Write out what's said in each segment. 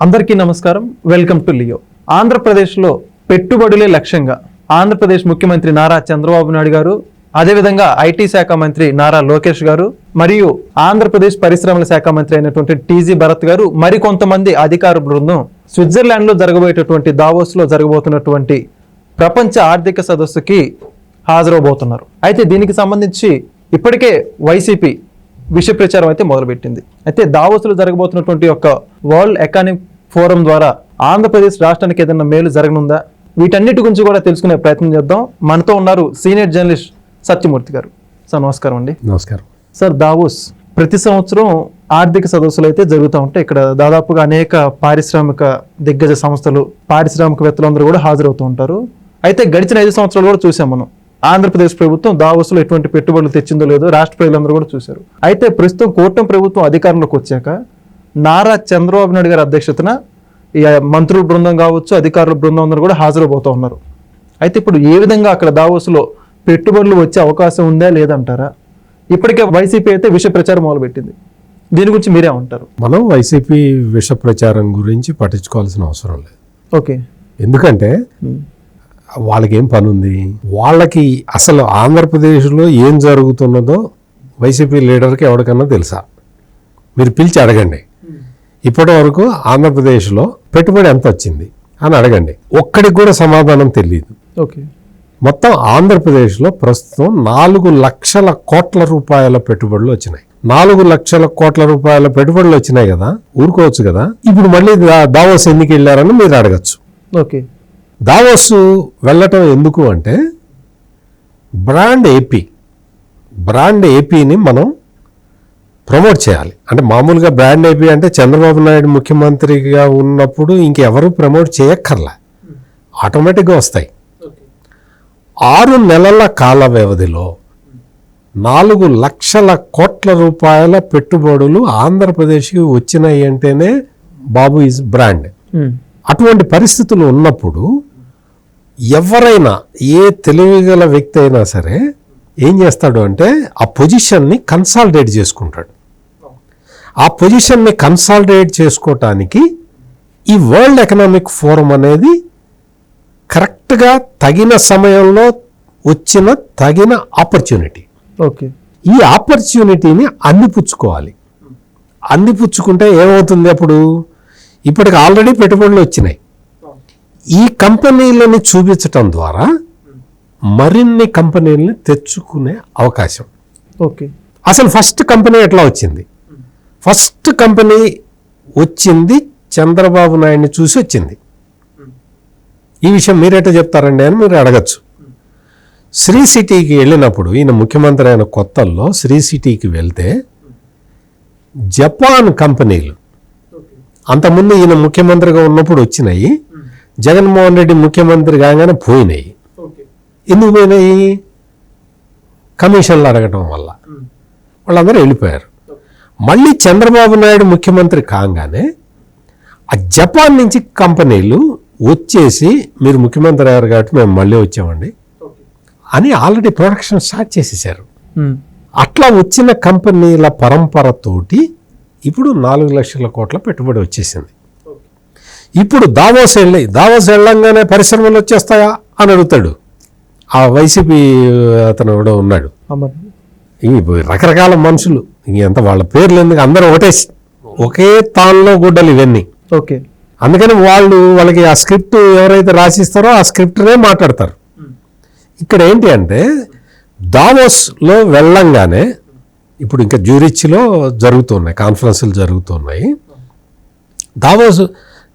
అందరికీ నమస్కారం. Welcome to Leo. ఆంధ్రప్రదేశ్లో పెట్టుబడులే లక్ష్యంగా ఆంధ్రప్రదేశ్ ముఖ్యమంత్రి నారా చంద్రబాబు నాయుడు గారు, అదేవిధంగా ఐటీ శాఖ మంత్రి నారా లోకేష్ గారు, మరియు ఆంధ్రప్రదేశ్ పరిశ్రమల శాఖ మంత్రి అయినటువంటి టీజీ భరత్ గారు, మరికొంతమంది అధికార బృందం స్విట్జర్లాండ్లో జరగబోయేటటువంటి దావోస్లో జరగబోతున్నటువంటి ప్రపంచ ఆర్థిక సదస్సుకి హాజరవబోతున్నారు. అయితే దీనికి సంబంధించి ఇప్పటికే వైసీపీ విషయ ప్రచారం అయితే మొదలుపెట్టింది. అయితే దావోస్లో జరగబోతున్నటువంటి ఒక వరల్డ్ ఎకనామిక్ ఫోరం ద్వారా ఆంధ్రప్రదేశ్ రాష్ట్రానికి ఏదైనా మేలు జరగనుందా, వీటన్నిటి గురించి కూడా తెలుసుకునే ప్రయత్నం చేద్దాం. మనతో ఉన్నారు సీనియర్ జర్నలిస్ట్ సత్యమూర్తి గారు. సార్ నమస్కారం అండి. నమస్కారం సార్. దావోస్ ప్రతి సంవత్సరం ఆర్థిక సదస్సులు అయితే జరుగుతూ ఉంటాయి. ఇక్కడ దాదాపుగా అనేక పారిశ్రామిక దిగ్గజ సంస్థలు, పారిశ్రామికవేత్తలందరూ కూడా హాజరవుతూ ఉంటారు. అయితే గడిచిన 5 సంవత్సరాలు కూడా చూసాం మనం. ఆంధ్రప్రదేశ్ ప్రభుత్వం దావోస్లో ఎటువంటి పెట్టుబడులు తెచ్చిందో లేదో రాష్ట్ర ప్రజలందరూ కూడా చూశారు. అయితే ప్రస్తుతం కూటమి ప్రభుత్వం అధికారంలోకి వచ్చాక నారా చంద్రబాబు నాయుడు గారి అధ్యక్షతన ఈ మంత్రుల బృందం కావచ్చు, అధికారుల బృందం అందరూ కూడా హాజరవుతూ ఉన్నారు. అయితే ఇప్పుడు ఏ విధంగా అక్కడ దావోస్లో పెట్టుబడులు వచ్చే అవకాశం ఉందా లేదంటారా? ఇప్పటికే వైసీపీ అయితే విష ప్రచారం మొదలుపెట్టింది. దీని గురించి మీరేమంటారు? మనం వైసీపీ విష ప్రచారం గురించి పట్టించుకోవాల్సిన అవసరం లేదు. ఓకే. ఎందుకంటే వాళ్ళకి ఏం పని ఉంది? వాళ్ళకి అసలు ఆంధ్రప్రదేశ్లో ఏం జరుగుతున్నదో వైసీపీ లీడర్కి ఎవరికన్నా తెలుసా? మీరు పిలిచి అడగండి. ఇప్పటి వరకు ఆంధ్రప్రదేశ్లో పెట్టుబడి ఎంత వచ్చింది అని అడగండి. ఒక్కడికి కూడా సమాధానం తెలియదు. ఓకే. మొత్తం ఆంధ్రప్రదేశ్లో ప్రస్తుతం 4 లక్షల కోట్ల రూపాయల పెట్టుబడులు వచ్చినాయి. 4 లక్షల కోట్ల రూపాయల పెట్టుబడులు వచ్చినాయి కదా, ఊరుకోవచ్చు కదా. ఇప్పుడు మళ్ళీ దావోస్ ఎందుకు వెళ్ళారని మీరు అడగచ్చు. ఓకే. దావోస్ వెళ్ళటం ఎందుకు అంటే బ్రాండ్ ఏపీని మనం ప్రమోట్ చేయాలి. అంటే మామూలుగా బ్రాండ్ ఏపీ అంటే చంద్రబాబు నాయుడు ముఖ్యమంత్రిగా ఉన్నప్పుడు ఇంకెవరు ప్రమోట్ చేయక్కర్లే, ఆటోమేటిక్గా వస్తాయి. 6 నెలల కాల వ్యవధిలో 4 లక్షల కోట్ల రూపాయల పెట్టుబడులు ఆంధ్రప్రదేశ్కి వచ్చినాయి అంటేనే బాబు ఈజ్ బ్రాండ్. అటువంటి పరిస్థితులు ఉన్నప్పుడు ఎవరైనా, ఏ తెలివిగల వ్యక్తి అయినా సరే ఏం చేస్తాడు అంటే ఆ పొజిషన్ని కన్సాలిడేట్ చేసుకుంటాడు. ఆ పొజిషన్ని కన్సాలిడేట్ చేసుకోవటానికి ఈ వరల్డ్ ఎకనామిక్ ఫోరం అనేది కరెక్ట్గా తగిన సమయంలో వచ్చిన తగిన ఆపర్చునిటీ. ఓకే. ఈ ఆపర్చునిటీని అందిపుచ్చుకోవాలి. అందిపుచ్చుకుంటే ఏమవుతుంది? అప్పుడు ఇప్పటికి ఆల్రెడీ పెట్టుబడులు వచ్చినాయి. ఈ కంపెనీలను చూపించటం ద్వారా మరిన్ని కంపెనీలని తెచ్చుకునే అవకాశం. ఓకే. అసలు ఫస్ట్ కంపెనీ ఎట్లా వచ్చింది? ఫస్ట్ కంపెనీ వచ్చింది చంద్రబాబు నాయుడిని చూసి వచ్చింది. ఈ విషయం మీరేటో చెప్తారండి అని మీరు అడగచ్చు. శ్రీ సిటీకి వెళ్ళినప్పుడు, ఈయన ముఖ్యమంత్రి అయిన కొత్తల్లో శ్రీ సిటీకి వెళ్తే జపాన్ కంపెనీలు అంతకుముందు ఈయన ముఖ్యమంత్రిగా ఉన్నప్పుడు వచ్చినాయి, జగన్మోహన్ రెడ్డి ముఖ్యమంత్రి కాగానే పోయినాయి. ఎందుకు పోయినాయి? కమిషన్లు అడగటం వల్ల వాళ్ళందరూ వెళ్ళిపోయారు. మళ్ళీ చంద్రబాబు నాయుడు ముఖ్యమంత్రి కాగానే ఆ జపాన్ నుంచి కంపెనీలు వచ్చేసి మీరు ముఖ్యమంత్రి అయ్యారు కాబట్టి మేము మళ్ళీ వచ్చామండి అని ఆల్రెడీ ప్రొడక్షన్ స్టార్ట్ చేసేసారు. అట్లా వచ్చిన కంపెనీల పరంపరతోటి ఇప్పుడు 4 లక్షల కోట్ల పెట్టుబడి వచ్చేసింది. ఇప్పుడు దావోస్ వెళ్ళంగానే పరిశ్రమలు వచ్చేస్తాయా అని అడుగుతాడు ఆ వైసీపీ అతను కూడా ఉన్నాడు. ఈ రకరకాల మనుషులు, ఎంత వాళ్ళ పేర్లు ఎందుకు, అందరూ ఒకే తాన్లో గుడ్డలు ఇవన్నీ. ఓకే. అందుకని వాళ్ళకి ఆ స్క్రిప్ట్ ఎవరైతే రాసిస్తారో ఆ స్క్రిప్ట్నే మాట్లాడతారు. ఇక్కడ ఏంటి అంటే దావోస్లో వెళ్ళంగానే ఇప్పుడు ఇంకా జ్యూరిచ్లో జరుగుతున్నాయి, కాన్ఫరెన్సులు జరుగుతున్నాయి. దావోస్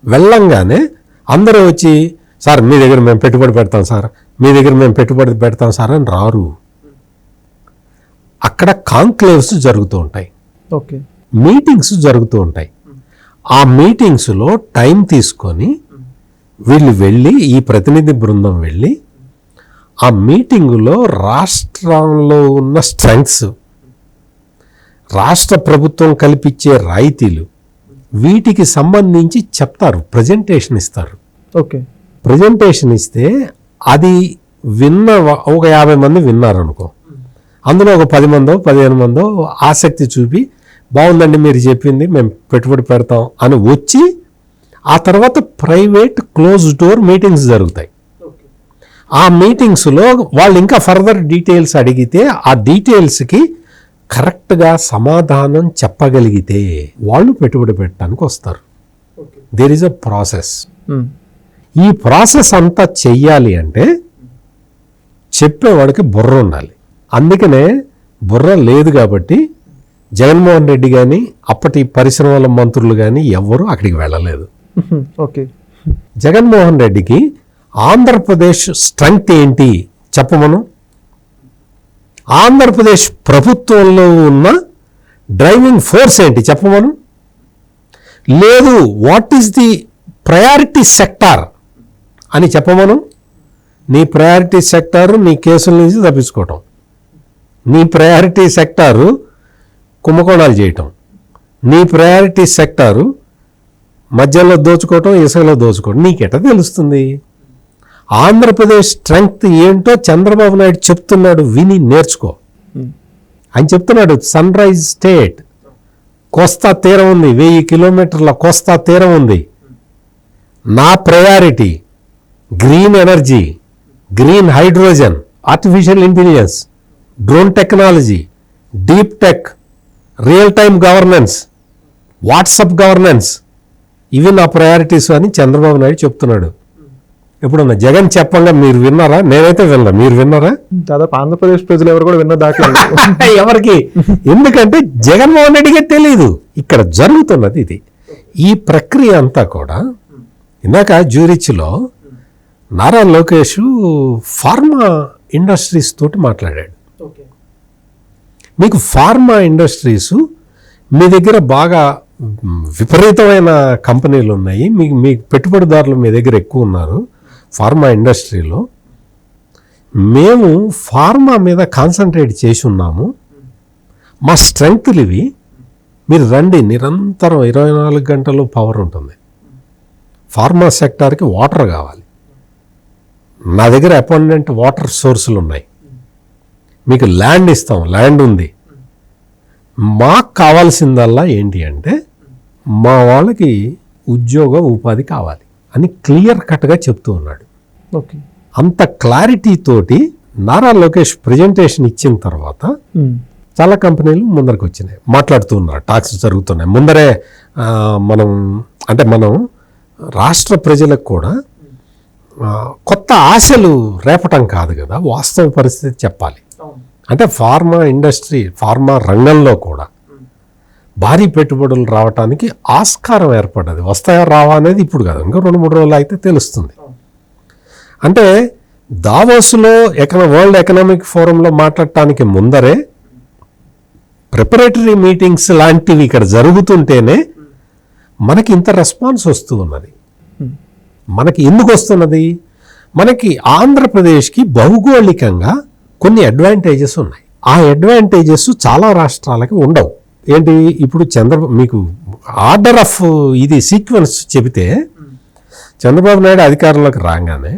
వెళ్ళంగానే అందరూ వచ్చి సార్ మీ దగ్గర మేము పెట్టుబడి పెడతాం సార్, మీ దగ్గర మేము పెట్టుబడి పెడతాం సార్ అని రారు. అక్కడ కాంక్లేవ్స్ జరుగుతూ ఉంటాయి. ఓకే. మీటింగ్స్ జరుగుతూ ఉంటాయి. ఆ మీటింగ్స్లో టైం తీసుకొని వీళ్ళు వెళ్ళి, ఈ ప్రతినిధి బృందం వెళ్ళి ఆ మీటింగులో రాష్ట్రంలో ఉన్న స్ట్రెంగ్స్, రాష్ట్ర ప్రభుత్వం కల్పించే రాయితీలు, వీటికి సంబంధించి చెప్తారు, ప్రజెంటేషన్ ఇస్తారు. ఓకే. ప్రజెంటేషన్ ఇస్తే అది విన్న ఒక 50 మంది విన్నారనుకో, అందులో ఒక 10 మందో 15 మందో ఆసక్తి చూపి బాగుందండి మీరు చెప్పింది, మేము పెట్టుబడి పెడతాం అని వచ్చి ఆ తర్వాత ప్రైవేట్ క్లోజ్ డోర్ మీటింగ్స్ జరుగుతాయి. ఆ మీటింగ్స్లో వాళ్ళు ఇంకా ఫర్దర్ డీటెయిల్స్ అడిగితే ఆ డీటెయిల్స్కి కరెక్ట్గా సమాధానం చెప్పగలిగితే వాళ్ళు పెట్టుబడి పెట్టడానికి వస్తారు. There is a process. ఈ ప్రాసెస్ అంతా చెయ్యాలి అంటే చెప్పేవాడికి బుర్ర ఉండాలి. అందుకనే బుర్ర లేదు కాబట్టి జగన్మోహన్ రెడ్డి కానీ అప్పటి పరిశ్రమల మంత్రులు కానీ ఎవ్వరూ అక్కడికి వెళ్ళలేదు. ఓకే. జగన్మోహన్ రెడ్డికి ఆంధ్రప్రదేశ్ స్ట్రెంగ్త్ ఏంటి చెప్పమను, ఆంధ్రప్రదేశ్ ప్రభుత్వంలో ఉన్న డ్రైవింగ్ ఫోర్స్ ఏంటి చెప్పమను, లేదు what is the priority sector అని చెప్పమను. నీ ప్రయారిటీ సెక్టారు నీ కేసుల నుంచి తప్పించుకోవటం, నీ ప్రయారిటీ సెక్టారు కుంభకోణాలు చేయటం, నీ ప్రయారిటీ సెక్టారు మధ్యలో దోచుకోవటం, ఇసుకలో దోచుకోవటం. నీకెట తెలుస్తుంది? ఆంధ్రప్రదేశ్ స్ట్రెంగ్త్ ఏంటో చంద్రబాబు నాయుడు చెప్తున్నాడు, విని నేర్చుకో అని చెప్తున్నాడు. సన్ రైజ్ స్టేట్, కోస్తా తీరం ఉంది, 1000 కిలోమీటర్ల కోస్తా తీరం ఉంది. నా priority green energy, green hydrogen, artificial intelligence, drone technology, deep tech, real time governance, WhatsApp governance, ఇవి నా ప్రయారిటీస్ అని చంద్రబాబు నాయుడు చెప్తున్నాడు. ఎప్పుడన్నా జగన్ చెప్పంగా మీరు విన్నారా? నేనైతే విన్నా. మీరు విన్నారా? దాదాపు ఆంధ్రప్రదేశ్ ప్రజలు ఎవరు కూడా విన్న దాఖలా ఎవరికి? ఎందుకంటే జగన్మోహన్ రెడ్డికే తెలియదు ఇక్కడ జరుగుతున్నది ఇది. ఈ ప్రక్రియ అంతా కూడా ఇందాక జ్యూరిచ్లో నారా లోకేష్ ఫార్మా ఇండస్ట్రీస్ తోటి మాట్లాడాడు. మీకు ఫార్మా ఇండస్ట్రీస్ మీ దగ్గర బాగా విపరీతమైన కంపెనీలు ఉన్నాయి, మీ పెట్టుబడిదారులు మీ దగ్గర ఎక్కువ ఉన్నారు ఫార్మా ఇండస్ట్రీలో. మేము ఫార్మా మీద కాన్సన్ట్రేట్ చేసి ఉన్నాము, మా స్ట్రెంగ్త్లు ఇవి, మీరు రండి, నిరంతరం 24 గంటలు పవర్ ఉంటుంది. ఫార్మా సెక్టార్కి వాటర్ కావాలి, నా దగ్గర అపాండెంట్ వాటర్ సోర్సులు ఉన్నాయి, మీకు ల్యాండ్ ఇస్తాం, ల్యాండ్ ఉంది. మాకు కావాల్సిందల్లా ఏంటి అంటే మా వాళ్ళకి ఉద్యోగ ఉపాధి కావాలి అని క్లియర్ కట్గా చెప్తూ ఉన్నాడు. ఓకే. అంత క్లారిటీ తోటి నారా లోకేష్ ప్రజెంటేషన్ ఇచ్చిన తర్వాత చాలా కంపెనీలు ముందరకు వచ్చినాయి, మాట్లాడుతూ ఉన్నారు, టాక్స్ జరుగుతున్నాయి. ముందరే మనం రాష్ట్ర ప్రజలకు కూడా కొత్త ఆశలు రేపటం కాదు కదా, వాస్తవ పరిస్థితి చెప్పాలి. అంటే ఫార్మా ఇండస్ట్రీ, ఫార్మా రంగంలో కూడా భారీ పెట్టుబడులు రావడానికి ఆస్కారం ఏర్పడ్డది. వస్తాయా రావా అనేది ఇప్పుడు కాదు, ఇంకా 2-3 రోజులు అయితే తెలుస్తుంది. అంటే దావోస్లో వరల్డ్ ఎకనామిక్ ఫోరంలో మాట్లాడటానికి ముందరే ప్రిపరేటరీ మీటింగ్స్ లాంటివి ఇక్కడ జరుగుతుంటేనే మనకి ఇంత రెస్పాన్స్ వస్తూ ఉన్నది. మనకి ఎందుకు వస్తున్నది? మనకి ఆంధ్రప్రదేశ్కి భౌగోళికంగా కొన్ని అడ్వాంటేజెస్ ఉన్నాయి. ఆ అడ్వాంటేజెస్ చాలా రాష్ట్రాలకి ఉండవు. ఏంటి? ఇప్పుడు మీకు ఆర్డర్ ఆఫ్ ఇది సీక్వెన్స్ చెబితే, చంద్రబాబు నాయుడు అధికారంలోకి రాగానే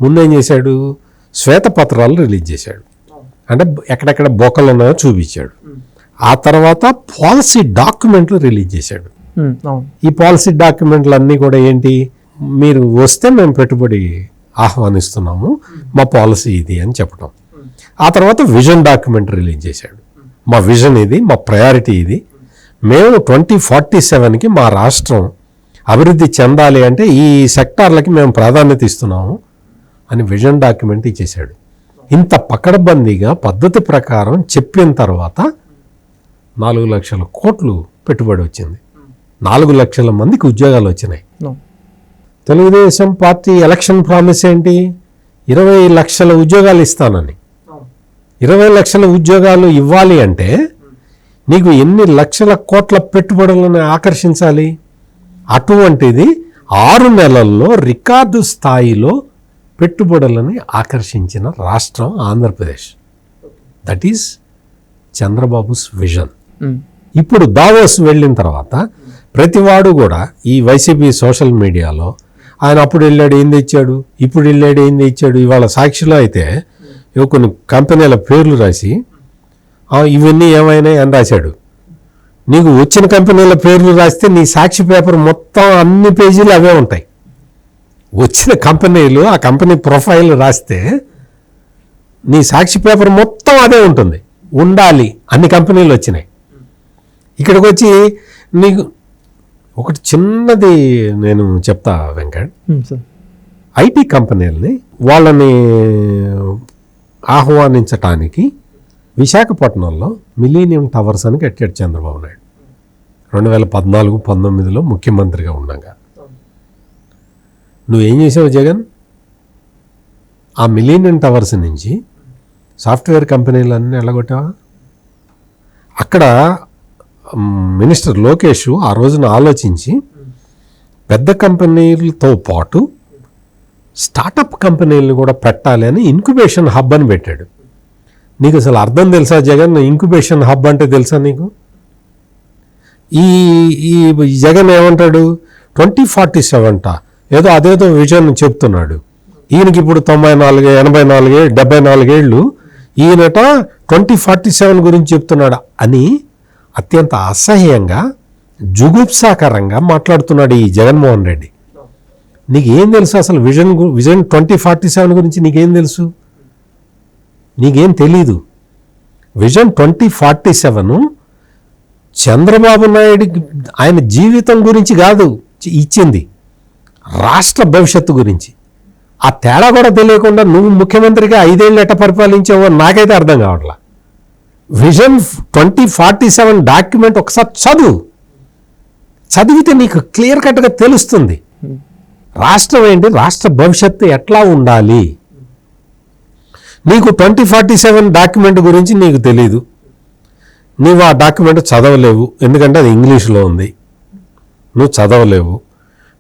ముందేం చేశాడు? శ్వేతపత్రాలు రిలీజ్ చేశాడు, అంటే ఎక్కడెక్కడ బొక్కలు ఉన్నాయో చూపించాడు. ఆ తర్వాత పాలసీ డాక్యుమెంట్లు రిలీజ్ చేశాడు. ఈ పాలసీ డాక్యుమెంట్లు అన్నీ కూడా ఏంటి? మీరు వస్తే మేము పెట్టుబడి ఆహ్వానిస్తున్నాము, మా పాలసీ ఇది అని చెప్పడం. ఆ తర్వాత విజన్ డాక్యుమెంట్ రిలీజ్ చేశాడు. మా విజన్ ఇది, మా ప్రయారిటీ ఇది, మేము 2047కి మా రాష్ట్రం అభివృద్ధి చెందాలి అంటే ఈ సెక్టార్లకి మేము ప్రాధాన్యత ఇస్తున్నాము అని విజన్ డాక్యుమెంట్ ఇచ్చేశాడు. ఇంత పకడ్బందీగా పద్ధతి ప్రకారం చెప్పిన తర్వాత 4 లక్షల కోట్లు పెట్టుబడి వచ్చింది, 4 లక్షల మందికి ఉద్యోగాలు వచ్చినాయి. తెలుగుదేశం పార్టీ ఎలక్షన్ ప్రామిస్ ఏంటి? 20 లక్షల ఉద్యోగాలు ఇస్తానని. 20 లక్షల ఉద్యోగాలు ఇవ్వాలి అంటే నీకు ఎన్ని లక్షల కోట్ల పెట్టుబడులను ఆకర్షించాలి? అటువంటిది 6 నెలల్లో రికార్డు స్థాయిలో పెట్టుబడులని ఆకర్షించిన రాష్ట్రం Andhra Pradesh. That is Chandrababu's vision. ఇప్పుడు దావోస్ వెళ్ళిన తర్వాత ప్రతివాడు కూడా ఈ వైసీపీ సోషల్ మీడియాలో ఆయన అప్పుడు వెళ్ళాడు ఏం తెచ్చాడు, ఇప్పుడు వెళ్ళాడు ఏం తెచ్చాడు. ఇవాళ సాక్షిలో అయితే కొన్ని కంపెనీల పేర్లు రాసి ఇవన్నీ ఏమైనాయి అని రాశాడు. నీకు వచ్చిన కంపెనీల పేర్లు రాస్తే నీ సాక్షి పేపర్ మొత్తం అన్ని పేజీలు అవే ఉంటాయి. వచ్చిన కంపెనీలు ఆ కంపెనీ ప్రొఫైల్ రాస్తే నీ సాక్షి పేపర్ మొత్తం అదే ఉంటుంది. ఉండాలి, అన్ని కంపెనీలు వచ్చినాయి. ఇక్కడికి వచ్చి నీకు ఒకటి చిన్నది నేను చెప్తా వెంకట్. ఐటీ కంపెనీలని వాళ్ళని ఆహ్వానించటానికి విశాఖపట్నంలో మిలీనియం టవర్స్ అని కట్టాడు చంద్రబాబు నాయుడు 2014-19లో ముఖ్యమంత్రిగా ఉండగా. నువ్వేం చేసావు జగన్? ఆ మిలీనియం టవర్స్ నుంచి సాఫ్ట్వేర్ కంపెనీలన్నీ వెళ్ళగొట్టావా? అక్కడ మినిస్టర్ లోకేష్ ఆ రోజున ఆలోచించి పెద్ద కంపెనీలతో పాటు స్టార్టప్ కంపెనీలను కూడా పెట్టాలి అని ఇంక్యుబేషన్ హబ్ అని పెట్టాడు. నీకు అసలు అర్థం తెలుసా జగన్? ఇంక్యుబేషన్ హబ్ అంటే తెలుసా నీకు? ఈ ఈ జగన్ ఏమంటాడు? 2047 ఏదో అదేదో విజన్ చెప్తున్నాడు. ఈయనకి ఇప్పుడు 94, 84, 74 ఏళ్ళు. ఈయనట 2047 గురించి చెప్తున్నాడు అని అత్యంత అసహ్యంగా జుగుప్సాకరంగా మాట్లాడుతున్నాడు ఈ జగన్మోహన్ రెడ్డి. నీకేం తెలుసు అసలు? విజన్ 2047 గురించి నీకేం తెలుసు? నీకేం తెలీదు. విజన్ 2047 చంద్రబాబు నాయుడికి ఆయన జీవితం గురించి కాదు ఇచ్చింది, రాష్ట్ర భవిష్యత్తు గురించి. ఆ తేడా కూడా తెలియకుండా నువ్వు ముఖ్యమంత్రిగా 5 ఏళ్ళు ఎట్ట పరిపాలించావో నాకైతే అర్థం కావట్లా. విజన్ 2047 డాక్యుమెంట్ ఒకసారి చదివితే నీకు క్లియర్ కట్గా తెలుస్తుంది రాష్ట్రం ఏంటి, రాష్ట్ర భవిష్యత్తు ఎట్లా ఉండాలి. నీకు 2047 డాక్యుమెంట్ గురించి నీకు తెలీదు. నీవు ఆ డాక్యుమెంట్ చదవలేవు, ఎందుకంటే అది ఇంగ్లీష్లో ఉంది. నువ్వు చదవలేవు.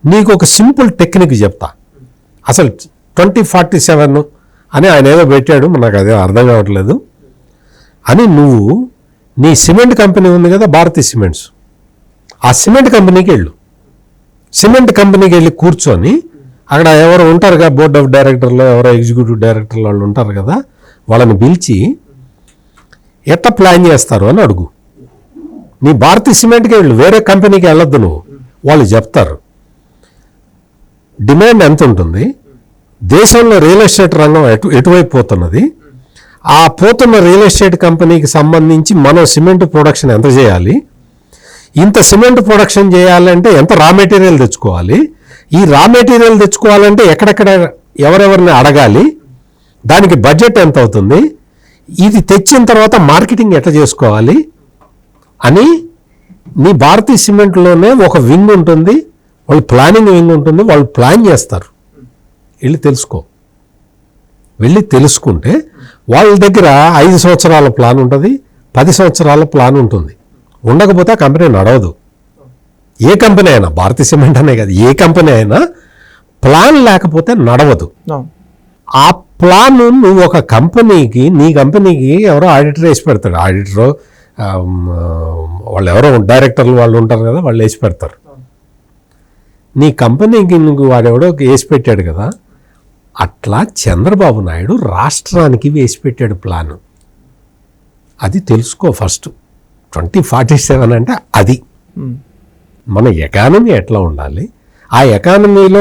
నీకు ఒక సింపుల్ టెక్నిక్ చెప్తా. అసలు 2047 అని ఆయన ఏదో పెట్టాడు, నాకు అదే అర్థం కావట్లేదు అని. నువ్వు నీ సిమెంట్ కంపెనీ ఉంది కదా, భారతీ సిమెంట్స్, ఆ సిమెంట్ కంపెనీకి వెళ్ళు. సిమెంట్ కంపెనీకి వెళ్ళి కూర్చొని అక్కడ ఎవరు ఉంటారు కదా, బోర్డ్ ఆఫ్ డైరెక్టర్లు, ఎవరో ఎగ్జిక్యూటివ్ డైరెక్టర్లు వాళ్ళు ఉంటారు కదా, వాళ్ళని పిలిచి ఎట్లా ప్లాన్ చేస్తారు అని అడుగు. నీ భారతీ సిమెంట్కి వెళ్ళు, వేరే కంపెనీకి వెళ్ళొద్దు నువ్వు. వాళ్ళు చెప్తారు డిమాండ్ ఎంత ఉంటుంది, దేశంలో రియల్ ఎస్టేట్ రంగం ఎటువైపు పోతున్నది, ఆ పోతున్న రియల్ ఎస్టేట్ కంపెనీకి సంబంధించి మనం సిమెంట్ ప్రొడక్షన్ ఎంత చేయాలి, ఇంత సిమెంట్ ప్రొడక్షన్ చేయాలంటే ఎంత రా మెటీరియల్ తెచ్చుకోవాలి, ఈ రా మెటీరియల్ తెచ్చుకోవాలంటే ఎక్కడెక్కడ ఎవరెవరిని అడగాలి, దానికి బడ్జెట్ ఎంత అవుతుంది, ఇది తెచ్చిన తర్వాత మార్కెటింగ్ ఎట్లా చేసుకోవాలి అని నీ భారతీ సిమెంట్లోనే ఒక వింగ్ ఉంటుంది, వాళ్ళు ప్లానింగ్ వింగ్ ఉంటుంది, వాళ్ళు ప్లాన్ చేస్తారు. వెళ్ళి తెలుసుకుంటే వాళ్ళ దగ్గర 5 సంవత్సరాల ప్లాన్ ఉంటుంది, 10 సంవత్సరాల ప్లాన్ ఉంటుంది. ఉండకపోతే ఆ కంపెనీ నడవదు. ఏ కంపెనీ అయినా, భారతీ సిమెంట్ అనే కాదు, ఏ కంపెనీ అయినా ప్లాన్ లేకపోతే నడవదు. ఆ ప్లాన్ నువ్వు ఒక కంపెనీకి, నీ కంపెనీకి ఎవరో ఆడిటర్ వేసి పెడతాడు. ఆడిటరు వాళ్ళు ఎవరో డైరెక్టర్లు వాళ్ళు ఉంటారు కదా, వాళ్ళు వేసి పెడతారు. నీ కంపెనీకి నువ్వు వాడెవడో వేసి పెట్టాడు కదా, అట్లా చంద్రబాబు నాయుడు రాష్ట్రానికి వేసి పెట్టాడు ప్లాన్. అది తెలుసుకో ఫస్ట్. 2047 అంటే అది. మన ఎకానమీ ఎట్లా ఉండాలి, ఆ ఎకానమీలో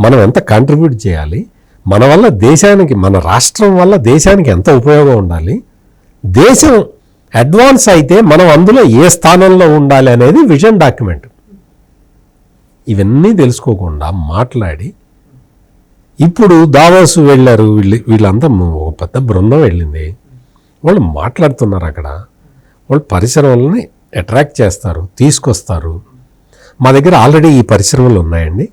మనం ఎంత కాంట్రిబ్యూట్ చేయాలి, మన వల్ల దేశానికి, మన రాష్ట్రం వల్ల దేశానికి ఎంత ఉపయోగం ఉండాలి, దేశం అడ్వాన్స్ అయితే మనం అందులో ఏ స్థానంలో ఉండాలి అనేది విజన్ డాక్యుమెంట్. ఇవన్నీ తెలుసుకోకుండా మాట్లాడి ఇప్పుడు దావోస్ వెళ్ళారు వీళ్ళంతా, ఒక పెద్ద బృందం వెళ్ళింది, వాళ్ళు మాట్లాడుతున్నారు అక్కడ. వాళ్ళు పరిశ్రమలని అట్రాక్ట్ చేస్తారు, తీసుకొస్తారు. మా దగ్గర ఆల్రెడీ ఈ పరిశ్రమలు ఉన్నాయండి,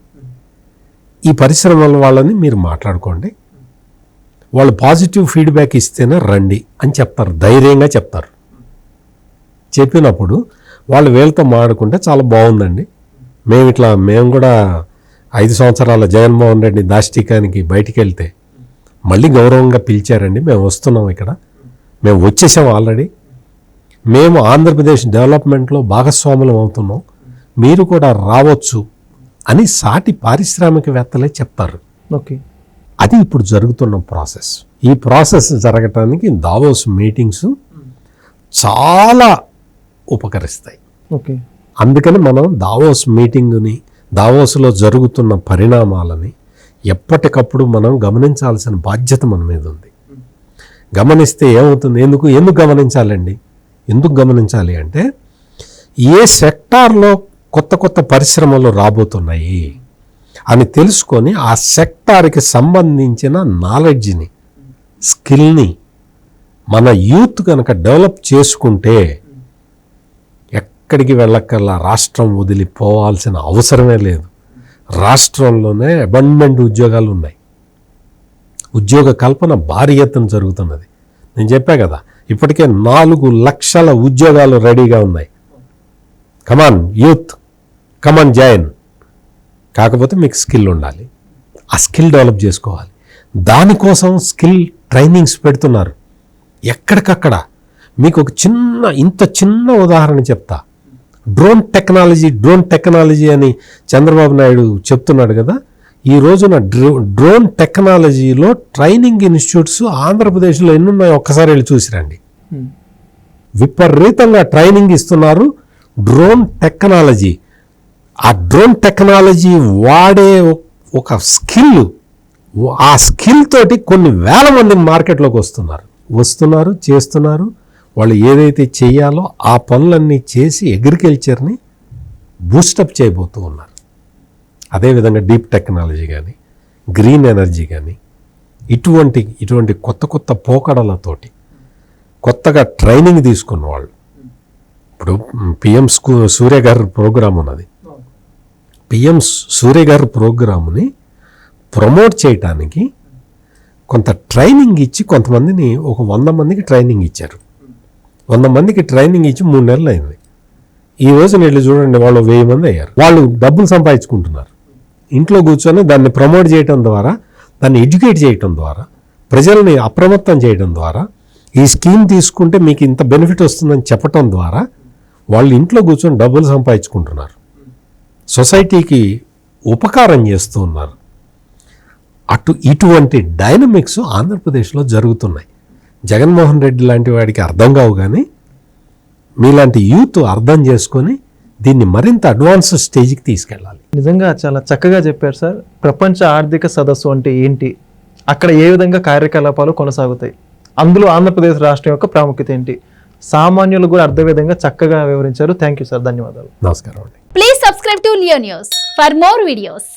ఈ పరిశ్రమల వాళ్ళని మీరు మాట్లాడుకోండి, వాళ్ళు పాజిటివ్ ఫీడ్బ్యాక్ ఇస్తేనే రండి అని చెప్తారు, ధైర్యంగా చెప్తారు. చెప్పినప్పుడు వాళ్ళు వీళ్ళతో మాట్లాడుకుంటే చాలా బాగుందండి, మేము కూడా 5 సంవత్సరాల జగన్మోహన్ రెడ్డి దాష్టికానికి బయటికి వెళ్తే మళ్ళీ గౌరవంగా పిలిచారండి, మేము వస్తున్నాం, ఇక్కడ మేము వచ్చేసాం ఆల్రెడీ, మేము ఆంధ్రప్రదేశ్ డెవలప్మెంట్లో భాగస్వాములం అవుతున్నాం, మీరు కూడా రావచ్చు అని సాటి పారిశ్రామికవేత్తలే చెప్తారు. ఓకే, అది ఇప్పుడు జరుగుతున్న ప్రాసెస్. ఈ ప్రాసెస్ జరగటానికి దావోస్ మీటింగ్స్ చాలా ఉపకరిస్తాయి. ఓకే. అందుకని మనం దావోస్ మీటింగుని, దావోస్లో జరుగుతున్న పరిణామాలని ఎప్పటికప్పుడు మనం గమనించాల్సిన బాధ్యత మన మీద ఉంది. గమనిస్తే ఏమవుతుంది? ఎందుకు గమనించాలండి? ఎందుకు గమనించాలి అంటే, ఏ సెక్టార్లో కొత్త పరిశ్రమలు రాబోతున్నాయి అని తెలుసుకొని ఆ సెక్టార్కి సంబంధించిన నాలెడ్జ్ని, స్కిల్ని మన యూత్ కనుక డెవలప్ చేసుకుంటే ఎక్కడికి వెళ్ళక్కర్లా, రాష్ట్రం వదిలిపోవాల్సిన అవసరమే లేదు. రాష్ట్రంలోనే అబండెంట్ ఉద్యోగాలు ఉన్నాయి. ఉద్యోగ కల్పన భారీ ఎత్తున జరుగుతున్నది. నేను చెప్పా కదా, ఇప్పటికే 4 లక్షల ఉద్యోగాలు రెడీగా ఉన్నాయి. కమాన్ యూత్, కమాన్ జాయిన్. కాకపోతే మీకు స్కిల్ ఉండాలి, ఆ స్కిల్ డెవలప్ చేసుకోవాలి. దానికోసం స్కిల్ ట్రైనింగ్స్ పెడుతున్నారు ఎక్కడికక్కడ. మీకు ఒక ఇంత చిన్న ఉదాహరణ చెప్తా. డ్రోన్ టెక్నాలజీ అని చంద్రబాబు నాయుడు చెప్తున్నాడు కదా. ఈ రోజున డ్రోన్ టెక్నాలజీలో ట్రైనింగ్ ఇన్స్టిట్యూట్స్ ఆంధ్రప్రదేశ్లో ఎన్ని ఉన్నాయో ఒక్కసారి వెళ్ళి చూసిరండి. విపరీతంగా ట్రైనింగ్ ఇస్తున్నారు డ్రోన్ టెక్నాలజీ. ఆ డ్రోన్ టెక్నాలజీ వాడే ఒక స్కిల్, ఆ స్కిల్ తోటి కొన్ని వేల మంది మార్కెట్లోకి వస్తున్నారు, చేస్తున్నారు. వాళ్ళు ఏదైతే చేయాలో ఆ పనులన్నీ చేసి అగ్రికల్చర్ని బూస్టప్ చేయబోతూ ఉన్నారు. అదేవిధంగా డీప్ టెక్నాలజీ కానీ, గ్రీన్ ఎనర్జీ కానీ, ఇటువంటి కొత్త పోకడలతోటి కొత్తగా ట్రైనింగ్ తీసుకున్న వాళ్ళు. ఇప్పుడు పిఎం సూర్య గారి ప్రోగ్రాం ఉన్నది. పిఎం సూర్య గారి ప్రోగ్రాముని ప్రమోట్ చేయటానికి కొంత ట్రైనింగ్ ఇచ్చి కొంతమందిని, ఒక 100 మందికి ట్రైనింగ్ ఇచ్చారు. 100 మందికి ట్రైనింగ్ ఇచ్చి 3 నెలలు అయింది. ఈ రోజు వెళ్ళి చూడండి, వాళ్ళు 1000 మంది అయ్యారు. వాళ్ళు డబ్బులు సంపాదించుకుంటున్నారు. ఇంట్లో కూర్చొని దాన్ని ప్రమోట్ చేయడం ద్వారా, దాన్ని ఎడ్యుకేట్ చేయడం ద్వారా, ప్రజల్ని అప్రమత్తం చేయడం ద్వారా, ఈ స్కీమ్ తీసుకుంటే మీకు ఇంత బెనిఫిట్ వస్తుందని చెప్పటం ద్వారా వాళ్ళు ఇంట్లో కూర్చొని డబ్బులు సంపాదించుకుంటున్నారు, సొసైటీకి ఉపకారం చేస్తూ ఉన్నారు. ఇటువంటి డైనమిక్స్ ఆంధ్రప్రదేశ్లో జరుగుతున్నాయి. జగన్మోహన్ రెడ్డి లాంటి వాడికి అర్థం కావు, కానీ మీలాంటి యూత్ అర్థం చేసుకొని దీన్ని మరింత అడ్వాన్స్ స్టేజ్కి తీసుకెళ్ళాలి. నిజంగా చాలా చక్కగా చెప్పారు సార్. ప్రపంచ ఆర్థిక సదస్సు అంటే ఏంటి, అక్కడ ఏ విధంగా కార్యకలాపాలు కొనసాగుతాయి, అందులో ఆంధ్రప్రదేశ్ రాష్ట్రం యొక్క ప్రాముఖ్యత ఏంటి, సామాన్యులు కూడా అర్థం విధంగా చక్కగా వివరించారు. థ్యాంక్ యూ సార్, ధన్యవాదాలు. నమస్కారం అండి. Please subscribe to Leo news for more videos.